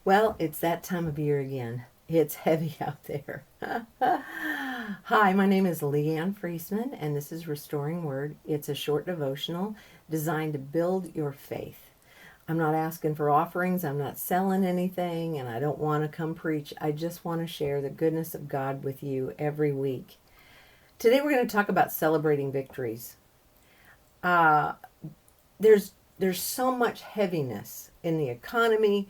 Well, it's that time of year again. It's heavy out there. Hi, my name is LeAnne Freesemann, and this is Restoring Word. It's a short devotional designed to build your faith. I'm not asking for offerings, I'm not selling anything, and I don't want to come preach. I just want to share the goodness of God with you every week. Today we're going to talk about celebrating victories. Uh, there's so much heaviness in the economy,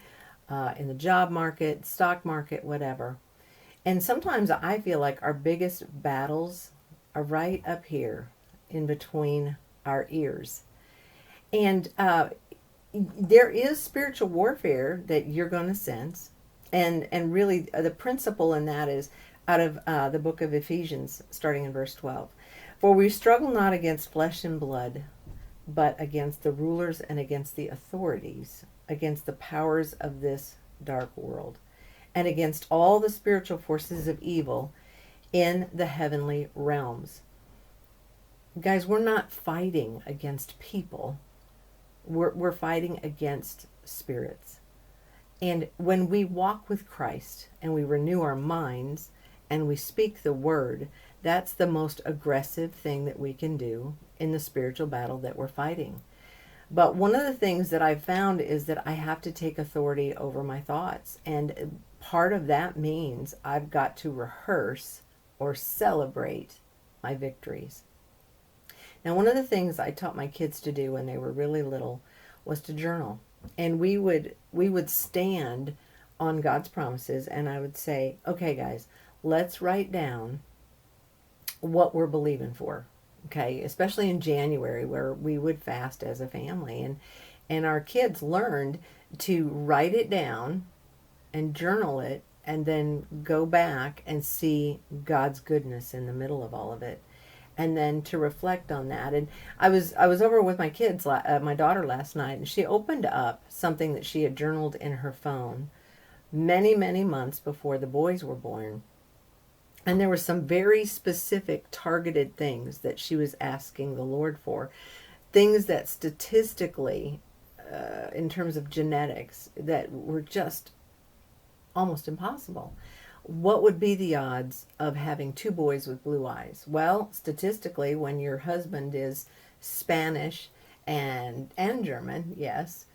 in the job market, stock market, whatever. And sometimes I feel like our biggest battles are right up here in between our ears. And there is spiritual warfare that you're going to sense. And really, the principle in that is out of the book of Ephesians, starting in verse 12. For we struggle not against flesh and blood, but against the rulers and against the authorities, against the powers of this dark world, and against all the spiritual forces of evil in the heavenly realms. Guys, we're not fighting against people. We're fighting against spirits. And when we walk with Christ and we renew our minds and we speak the word, that's the most aggressive thing that we can do in the spiritual battle that we're fighting. But one of the things that I've found is that I have to take authority over my thoughts. And part of that means I've got to rehearse or celebrate my victories. Now, one of the things I taught my kids to do when they were really little was to journal. And we would stand on God's promises, and I would say, okay, guys, let's write down what we're believing for. Okay, especially in January where we would fast as a family, and our kids learned to write it down and journal it and then go back and see God's goodness in the middle of all of it, and then to reflect on that. And I was over with my kids, my daughter last night, and she opened up something that she had journaled in her phone many months before the boys were born. And there were some very specific targeted things that she was asking the Lord for. Things that statistically, in terms of genetics, that were just almost impossible. What would be the odds of having two boys with blue eyes? Well, statistically, when your husband is Spanish and German, yes,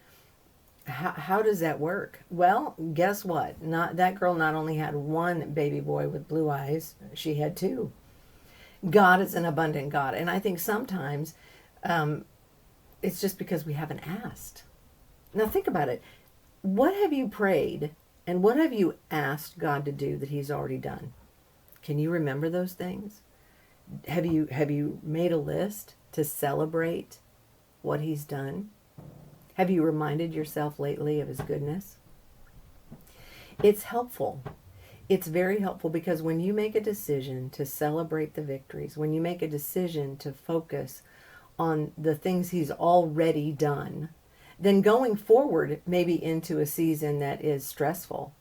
how does that work? Well, guess what? That girl not only had one baby boy with blue eyes, she had two. God is an abundant God. And I think sometimes it's just because we haven't asked. Now think about it. What have you prayed and what have you asked God to do that he's already done? Can you remember those things? Have you made a list to celebrate what he's done? Have you reminded yourself lately of his goodness? It's helpful. It's very helpful because when you make a decision to celebrate the victories, when you make a decision to focus on the things he's already done, then going forward, maybe into a season that is stressful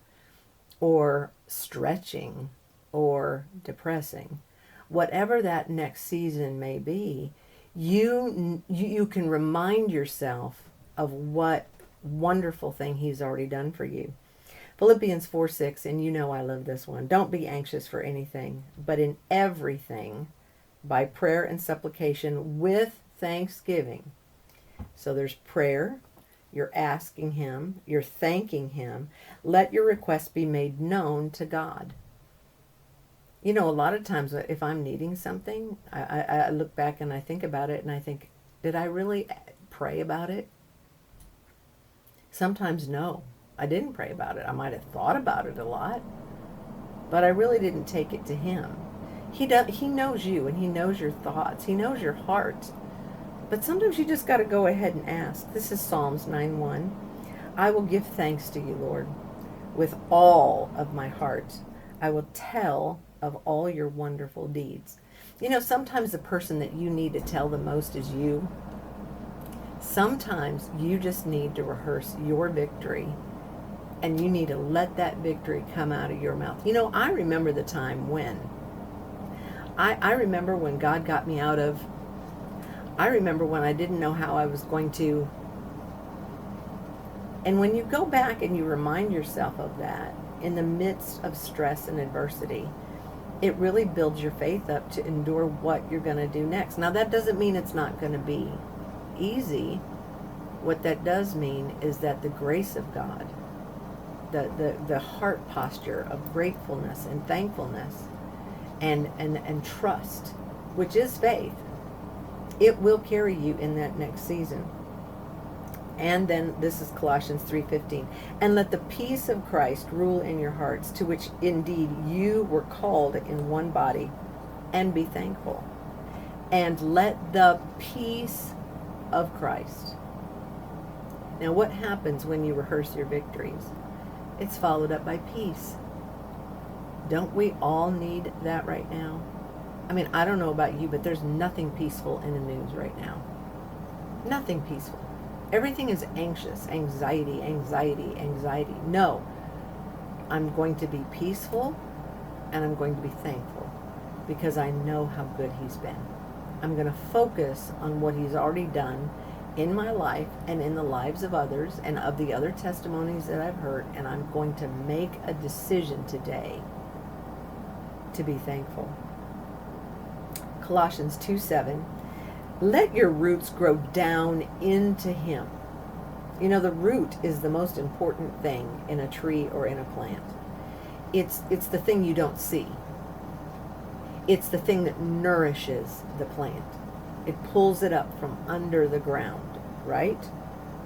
or stretching or depressing, whatever that next season may be, you can remind yourself of what wonderful thing he's already done for you. Philippians 4:6, and you know I love this one. Don't be anxious for anything, but in everything, by prayer and supplication with thanksgiving. So there's prayer, you're asking him, you're thanking him. Let your requests be made known to God. You know, a lot of times if I'm needing something, I look back and I think about it and I think, did I really pray about it? Sometimes no, I didn't pray about it. I might have thought about it a lot, but I really didn't take it to him. He knows you and he knows your thoughts. He knows your heart. But sometimes you just got to go ahead and ask. This is Psalms 9:1. I will give thanks to you, Lord, with all of my heart. I will tell of all your wonderful deeds. You know, sometimes the person that you need to tell the most is you. Sometimes you just need to rehearse your victory and you need to let that victory come out of your mouth. You know, I remember the time when I remember when God got me out of, I remember when I didn't know how I was going to And when you go back and you remind yourself of that in the midst of stress and adversity, it really builds your faith up to endure what you're going to do next. Now, that doesn't mean it's not going to be easy. What that does mean is that the grace of God, the heart posture of gratefulness and thankfulness and trust, which is faith, it will carry you in that next season. And then this is Colossians 3:15. And let the peace of Christ rule in your hearts, to which indeed you were called in one body, and be thankful. And let the peace of Christ. Now, what happens when you rehearse your victories? It's followed up by peace. Don't we all need that right now? I mean, I don't know about you, but there's nothing peaceful in the news right now. Nothing peaceful. Everything is anxious, anxiety, anxiety, anxiety. No, I'm going to be peaceful and I'm going to be thankful because I know how good he's been. I'm going to focus on what he's already done in my life and in the lives of others and of the other testimonies that I've heard, and I'm going to make a decision today to be thankful. Colossians 2:7. Let your roots grow down into him. You know, the root is the most important thing in a tree or in a plant. It's the thing you don't see. It's the thing that nourishes the plant. It pulls it up from under the ground, right?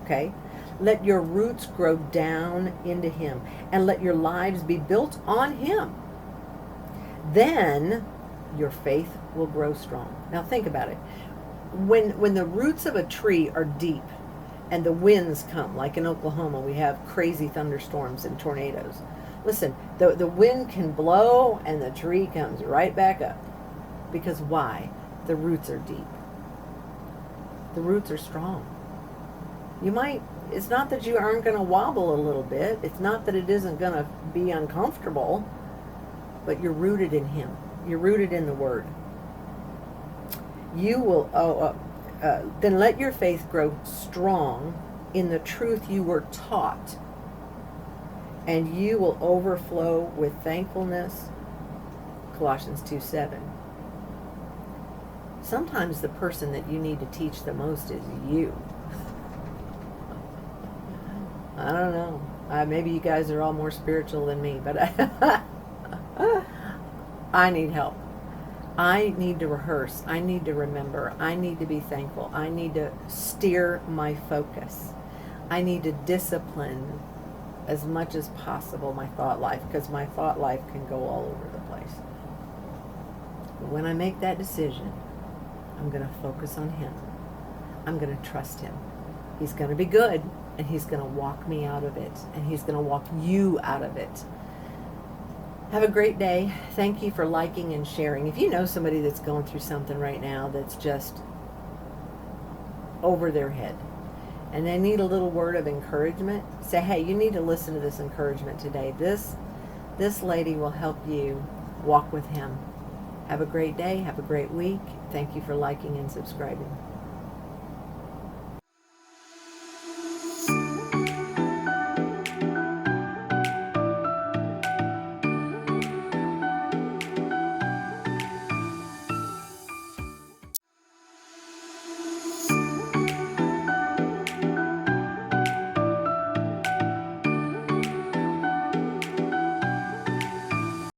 Okay? Let your roots grow down into him, and let your lives be built on him. Then your faith will grow strong. Now think about it. When the roots of a tree are deep and the winds come, like in Oklahoma, we have crazy thunderstorms and tornadoes. Listen, the wind can blow and the tree comes right back up. Because why? The roots are deep. The roots are strong. It's not that you aren't going to wobble a little bit. It's not that it isn't going to be uncomfortable, but you're rooted in him. You're rooted in the word. You will, then let your faith grow strong in the truth you were taught, and you will overflow with thankfulness. Colossians 2:7. Sometimes the person that you need to teach the most is you. I don't know. Maybe you guys are all more spiritual than me, but I need help. I need to rehearse. I need to remember. I need to be thankful. I need to steer my focus. I need to discipline as much as possible my thought life, because my thought life can go all over the place. But when I make that decision, I'm going to focus on him. I'm going to trust him. He's going to be good, and he's going to walk me out of it, and he's going to walk you out of it. Have a great day. Thank you for liking and sharing. If you know somebody that's going through something right now that's just over their head and they need a little word of encouragement, say, hey, you need to listen to this encouragement today. This lady will help you walk with him. Have a great day. Have a great week. Thank you for liking and subscribing.